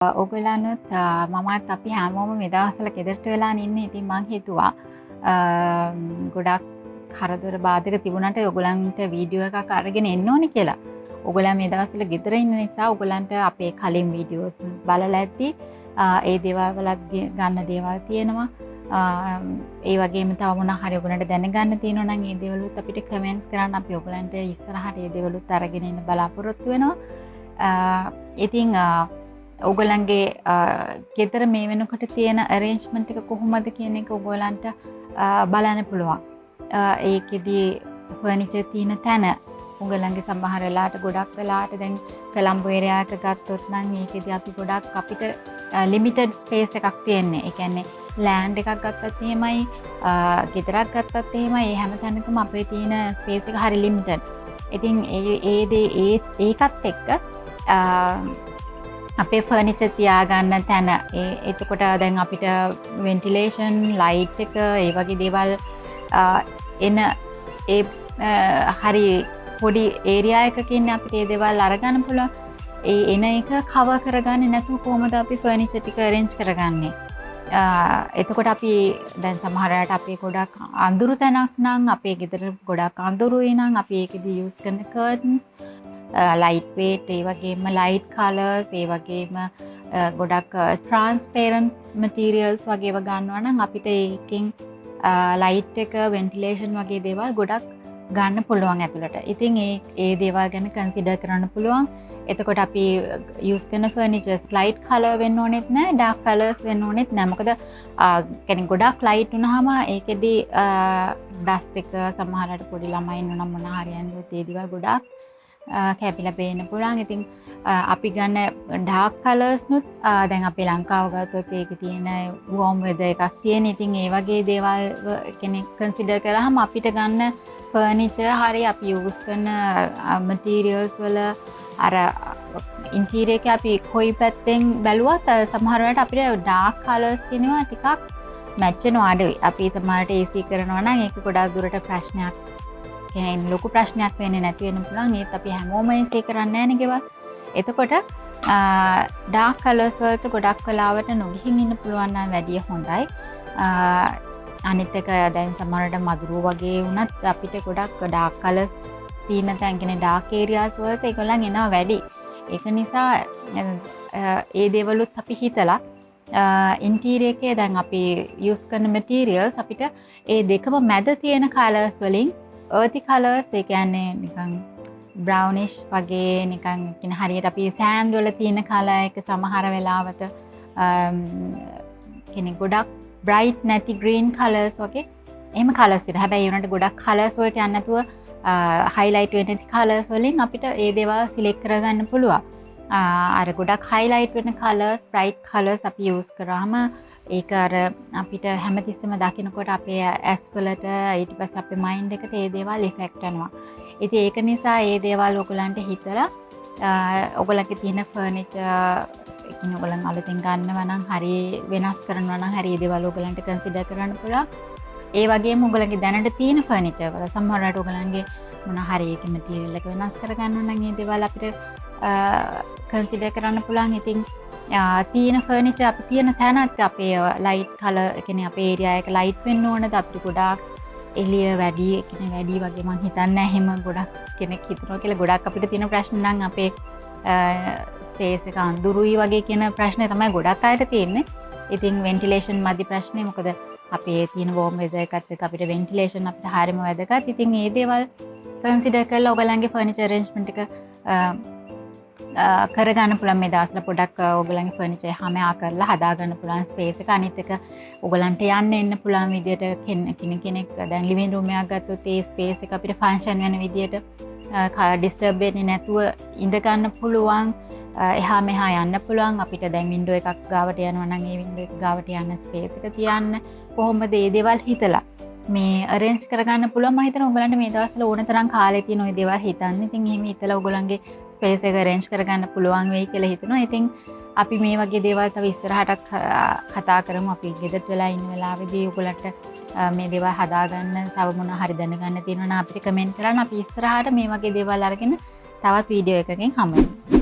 ඔගොල්ලන්නුත් මමත් අපි හැමෝම මේ දවස්වල ගෙදරට වෙලා ඉන්නේ. ඉතින් මං හිතුවා ගොඩක් කරදර බාධක තිබුණාට ඔයගොල්ලන්ට වීඩියෝ එකක් අරගෙන එන්න ඕනේ කියලා. ඔයගොල්ලන් මේ දවස්වල ගෙදර ඉන්න නිසා ඔයගොල්ලන්ට අපේ කලින් වීඩියෝස් බලලා ඇද්දි ඒ දේවල් වලත් ගන්න දේවල් තියෙනවා. ඒ වගේම තව මොනවා හරි ඔයගොල්ලන්ට දැනගන්න තියෙනවා නම් ඒ දේවලුත් අපිට කමෙන්ට්ස් කරන්න අපි ඔයගොල්ලන්ට ඉස්සරහට ඒ දේවලුත් අරගෙන එන්න බලාපොරොත්තු වෙනවා. ඉතින් ඔගොල්ලන්ගේ ගෙදර මේ වෙනකොට තියෙන arrangement එක කොහොමද කියන එක ඔයගොල්ලන්ට බලන්න පුළුවන්. ඒකෙදී ෆර්නිචර් තියෙන තැන ඔයගොල්ලන්ගේ සමහර වෙලාවට ගොඩක් වෙලාවට දැන් කොළඹ ඒරියා එක ගත්තොත් නම් ඒකෙදී අපි ගොඩක් අපිට limited space එකක් තියෙන්නේ. ඒ කියන්නේ land එකක් ගත්තත් එහෙමයි, ගෙදරක් ගත්තත් එහෙමයි. ඒ හැම තැනකම අපේ තියෙන space එක හරි limited. ඉතින් ඒකත් එක්ක අපේ ෆර්නිචර් තියාගන්න තැන එතකොට දැන් අපිට වෙන්ටිලේෂන් ලයිට් එක ඒ වගේ දේවල් එන ඒ හරි පොඩි ඒරියා එකකින් අපිට ඒ දේවල් අරගන්න පුළුවන්. ඒ එන එක කවර් කරගන්නේ නැතුව කොහොමද අපි ෆර්නිචර් ටික arrange කරගන්නේ? එතකොට අපි දැන් සමහර අයට අපේ ගොඩක් අඳුරු තැනක් නම් අපේ ගෙදර ගොඩක් අඳුරුයි නම් අපි ඒකෙදී use කරන curtains ලයිට් වේට්, ඒ වගේම ලයිට් කලර්ස්, ඒ වගේම ගොඩක් ට්‍රාන්ස්පේරන්ට් මටීරියල්ස් වගේව ගන්නවා නම් අපිට ඒකෙන් ලයිට් එක වෙන්ටිලේෂන් වගේ දේවල් ගොඩක් ගන්න පුළුවන් ඇතුළට. ඉතින් ඒ දේවල් ගැන කන්සිඩර් කරන්න පුළුවන්. එතකොට අපි යූස් කරන ෆර්නිචර්ස් ලයිට් කලර් වෙන්න ඕනෙත් නැහැ, ඩාර්ක් කලර්ස් වෙන්න ඕනෙත් නැහැ. මොකද කියන්නේ ගොඩක් ලයිට් වුණාම ඒකෙදී ඩස්ට් එක සමහරවිට පොඩි ළමයි ඉන්නවා නම් මොන හරි යන්නේ ඒ දේවල් ගොඩක් කැපිලා පේන්න පුළුවන්. ඉතින් අපි ගන්න ඩාර්ක් කලර්ස් නුත් දැන් අපි ලංකාව ගත්තොත් ඒකේ තියෙන වෝම් වෙදර් එකක් තියෙන. ඉතින් ඒ වගේ දේවල් කෙනෙක් කන්සිඩර් කරාම අපිට ගන්න ෆර්නිචර් හරි අපි යූස් කරන මටීරියල්ස් වල අර ඉන්ටීරියර් එකේ අපි කොයි පැත්තෙන් බැලුවත් සමහර වෙලාවට අපිට ඩාර්ක් කලර්ස් කියනවා ටිකක් මැච් වෙනවා අඩුයි. අපි සමහරට AC කරනවා නම් ඒක ගොඩාක් දුරට ප්‍රශ්නයක් කියන්නේ ලොකු ප්‍රශ්නයක් වෙන්නේ නැති වෙන්න පුළුවන්. ඒත් අපි හැමෝම AC කරන්නේ නැහැ නේ ගෙවල්. එතකොට ඩාර්ක් කලර්ස් වලට ගොඩක් වෙලාවට නොගිහින් ඉන්න පුළුවන් නම් වැඩිය හොඳයි. අනිත් එක දැන් සමහරට මදුරුව වගේ වුණත් අපිට ගොඩක් ඩාර්ක් කලර්ස් තියෙන තැන් කියන්නේ ඩාර්ක් ඒරියාස් වලට ඒගොල්ලන් එනවා වැඩි. ඒක නිසා ඒ දේවලුත් අපි හිතලා ඉන්ටීරියර් එකේ දැන් අපි යූස් කරන මටීරියල්ස් අපිට ඒ දෙකම මැද තියෙන කලර්ස් වලින් earthy colors ඒ කියන්නේ නිකන් brownish වගේ නිකන් කියන හරියට අපි sand වල තියෙන color එක සමහර වෙලාවට කියන්නේ ගොඩක් bright නැති green colors වගේ එහෙම colors තියෙනවා. හැබැයි ඒ වුණාට ගොඩක් colors වලට යන්නේ නැතුව highlight වෙන colors වලින් අපිට ඒ දේවල් select කරගන්න පුළුවන්. අර ගොඩක් highlight වෙන colors, bright colors අපි use කරාම ඒක අර අපිට හැමතිස්සෙම දකිනකොට අපේ ඇස් වලට ඊට පස්සේ අපේ මයින්ඩ් එකට ඒ දේවල් ඉෆෙක්ට් කරනවා. ඉතින් ඒක නිසා ඒ දේවල් ඔයගලන්ට හිතලා ඔයගලගේ තියෙන ෆර්නිචර් එකකින් ඔයගලන් අලුතෙන් ගන්නවා නම් හරි වෙනස් කරනවා නම් හරි ඒ දේවල් ඔයගලන්ට කන්සිඩර් කරන්න පුළුවන්. ඒ වගේම ඔයගලගේ දැනට තියෙන ෆර්නිචර් වල සමහර වෙලාවට ඔයගලන්ගේ මොන හරි එකේ මටීරියල් එක වෙනස් කරගන්න නම් ඒ දේවල් අපිට කන්සිඩර් කරන්න පුළුවන්. ඉතින් තියෙන ෆර්නිචර් අපි තියෙන තැනත් අපේ ලයිට් කලර් කියන්නේ අපේ ඒරියා එක ලයිට් වෙන්න ඕනද අපිට ගොඩාක් එළිය වැඩි කියන්නේ වැඩි වගේ මං හිතන්නේ නැහැ එහෙම ගොඩක් කෙනෙක් හිතනවා කියලා. ගොඩක් අපිට තියෙන ප්‍රශ්න නම් අපේ ස්පේස් එක අඳුරුයි වගේ කියන ප්‍රශ්නේ තමයි ගොඩක් අයට තියෙන්නේ. ඉතින් වෙන්ටිලේෂන් මදි ප්‍රශ්නේ. මොකද අපේ තියෙන වෝම් වෙදර් එකත් එක්ක අපිට වෙන්ටිලේෂන් අපිට හරියම වැදගත්. ඉතින් මේ දේවල් කන්සිඩර් කරලා ඔයගලන්ගේ ෆර්නිචර් අරේන්ජ්මන්ට් එක කරගන්න පුළුවන්. මේ දවස්වල පොඩක් ඔයගලන්ගේ ෆර්නිචර් හැමයා කරලා හදාගන්න පුළුවන් ස්පේස් එක. අනිත් එක ඔයගලන්ට යන්න එන්න පුළුවන් විදියට කෙනෙක් දැන් ලිවිං රූම් එකක් ගත්තොත් ඒ ස්පේස් එක අපිට ෆන්ක්ෂන් වෙන විදියට ඩිස්ටර්බ් වෙන්නේ නැතුව ඉඳ ගන්න පුළුවන්. එහා මෙහා යන්න පුළුවන්. අපිට දැන් වින්ඩෝ එකක් ගාවට යනවා නම් ඒ වින්ඩෝ එක ගාවට යන ස්පේස් එක තියන්න කොහොමද මේ දේවල් හිතලා මේ arrange කරගන්න පුළුවන්. මම හිතනවා ඔයගලන්ට මේ දවස්වල ඕන තරම් කාලේ තියෙන ওই දේවල් හිතන්න. ඉතින් එහෙම හිතලා ඔයගලන්ගේ ස්පේස් එක arrange කරගන්න පුළුවන් වෙයි කියලා හිතනවා. ඉතින් අපි මේ වගේ දේවල් තව ඉස්සරහට කතා කරමු. අපි ගෙදරට වෙලා ඉන්න වෙලාවේදී ඔයගලන්ට මේ දේවල් හදාගන්න තව මොනවා හරි දැනගන්න තියෙනවා නම් අපිට කමෙන්ට් කරන්න. අපි ඉස්සරහට මේ වගේ දේවල් අරගෙන තවත් වීඩියෝ එකකින් හමු වෙමු.